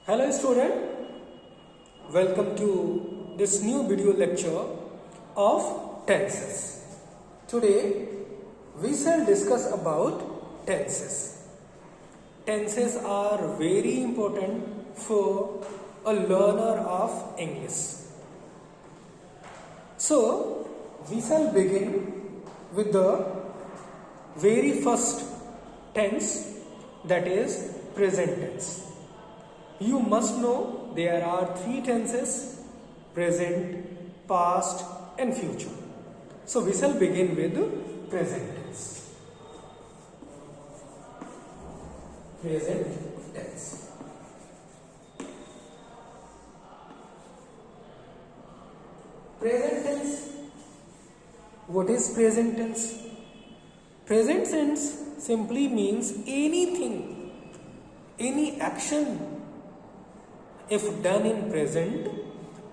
Hello student, welcome to this new video lecture of tenses. Today we shall discuss about tenses. Tenses are very important for a learner of English. So we shall begin with the very first tense, that is present tense. You must know there are three tenses: present, past and future. So we shall begin with present tense. Present tense. Present tense. What is present tense? Present tense simply means anything, any action if done in present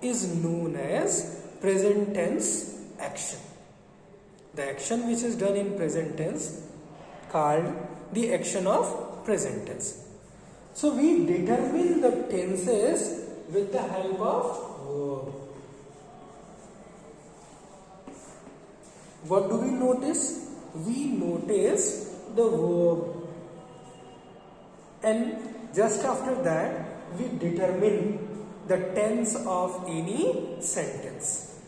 is known as present tense action. The action which is done in present tense called the action of present tense. So we determine the tenses with the help of verb. What do we notice? We notice the verb, and just after that we determine the tense of any sentence.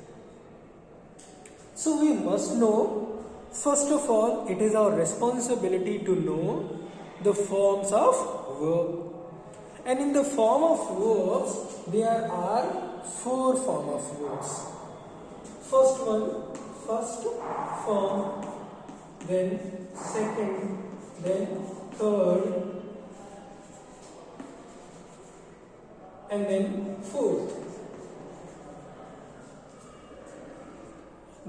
So we must know, first of all, it is our responsibility to know the forms of verb. And in the form of verbs, there are four forms of verbs. First one, first form, then second, then third, and then fourth.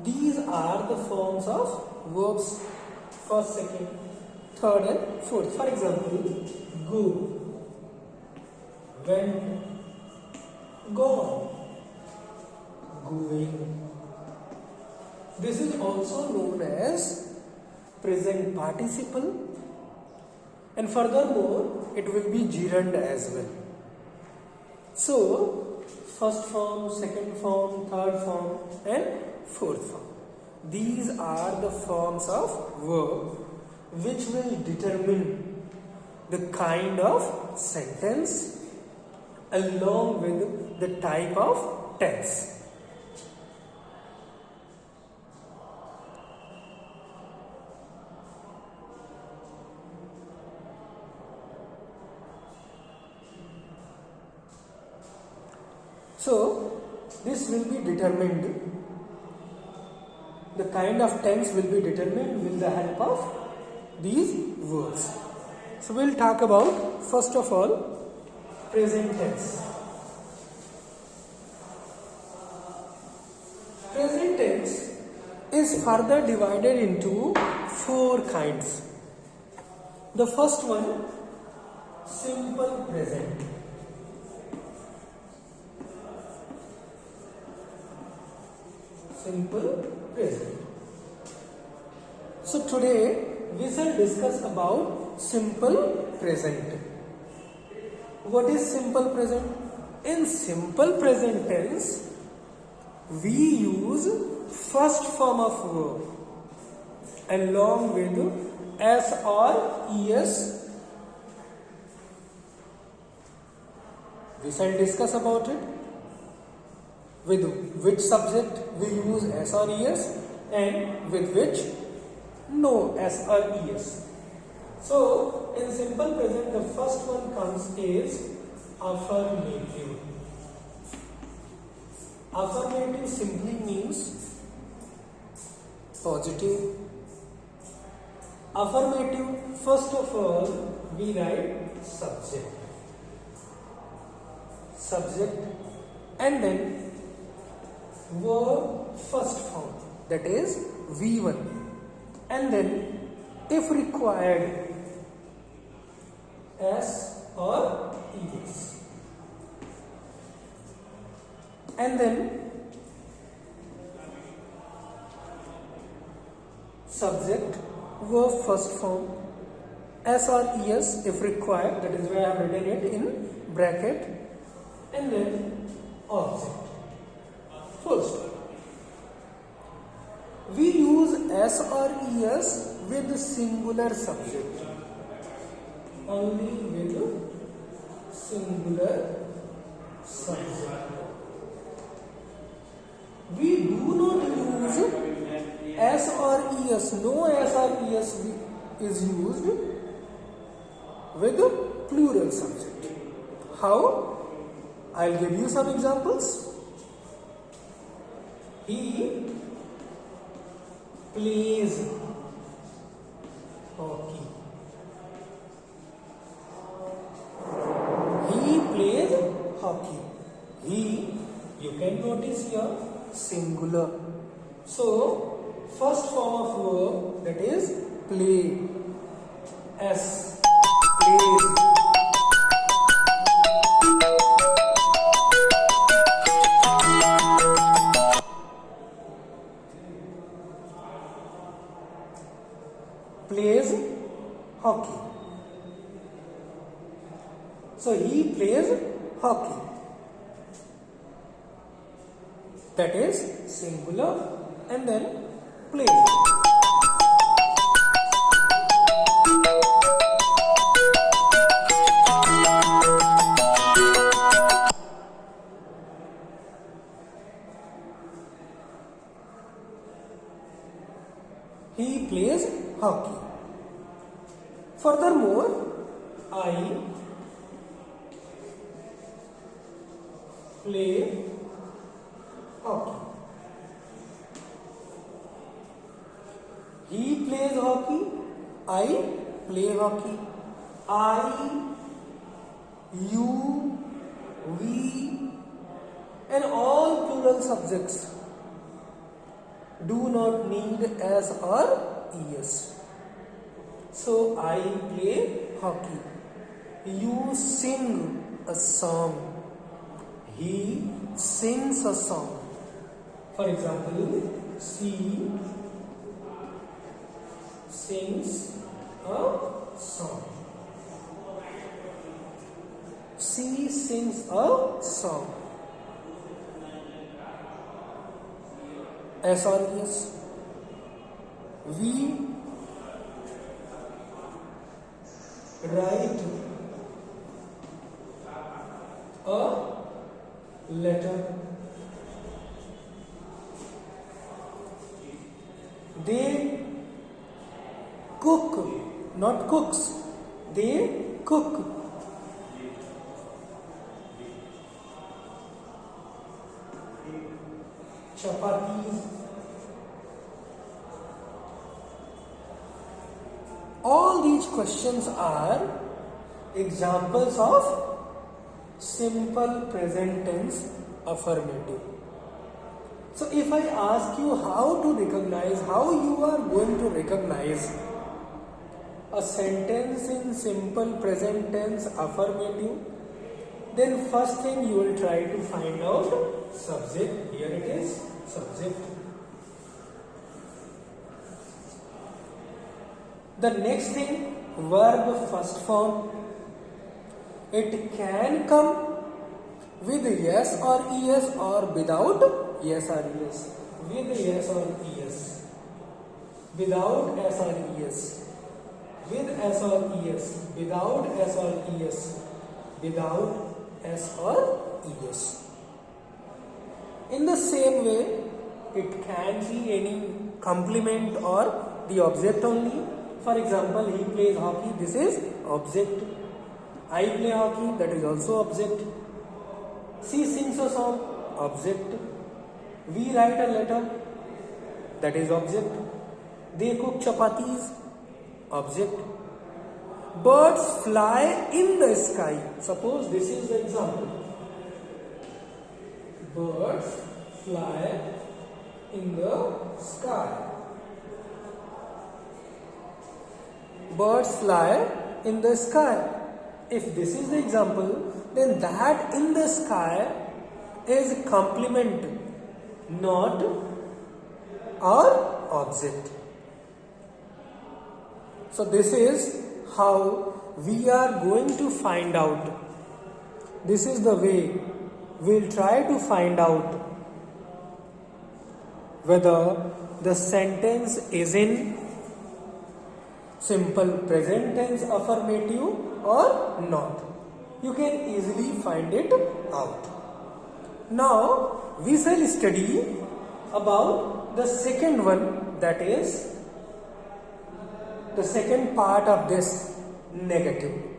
These are the forms of verbs: first, second, third and fourth. For example, go, went, gone, going. This is also known as present participle, and furthermore it will be gerund as well. So, first form, second form, third form and fourth form. These are the forms of verb which will determine the kind of sentence along with the type of tense. So, this will be determined, the kind of tense will be determined with the help of these verbs. So, we will talk about, first of all, present tense. Present tense is further divided into four kinds. The first one, simple present. Simple present. So today we shall discuss about simple present. What is simple present? In simple present tense, we use first form of verb along with s or es. We shall discuss about it. With which subject we use s or es and with which no s or es. So in simple present, the first one comes is affirmative. Affirmative simply means positive. Affirmative, first of all, we write subject. Subject, and then verb first form, that is V1, and then if required S or ES, and then subject verb first form, S or ES if required, that is why I have written it in bracket, and then object. Full stop. We use S or ES with singular subject. Only with singular subject. We do not use S or ES. No S or ES is used with plural subject. How? I'll give you some examples. He plays hockey. He plays hockey. He, you can notice here, singular. So, first form of verb, that is play. S, plays. Plays hockey. So he plays hockey. That is singular, and then plays. He plays hockey. Furthermore, I play hockey. He plays hockey. I play hockey. I, you, we, and all plural subjects do not need S or ES. So I play hockey. You sing a song. He sings a song. For example, she sings a song. She sings a song. S or ES. We write a letter. They cook, not cooks. They cook. Chapatis. All these questions are examples of simple present tense affirmative. So if I ask you how you are going to recognize a sentence in simple present tense affirmative, then first thing you will try to find out subject. Here it is, subject. The next thing, verb first form. It can come with yes or es or without yes or es. With yes or es. Without s or es. With s or es. Without s or es. Without s or es. In the same way, it can be any complement or the object only. For example, he plays hockey. This is object. I play hockey. That is also object. She sings a song. Object. We write a letter. That is object. They cook chapatis. Object. Birds fly in the sky. Suppose this is the example. Birds fly in the sky. Birds fly in the sky. If this is the example, then that in the sky is complement, not our object. So this is how we are going to find out. This is the way we'll try to find out whether the sentence is in simple present tense affirmative or not. You can easily find it out. Now we shall study about the second one, that is the second part of this negative.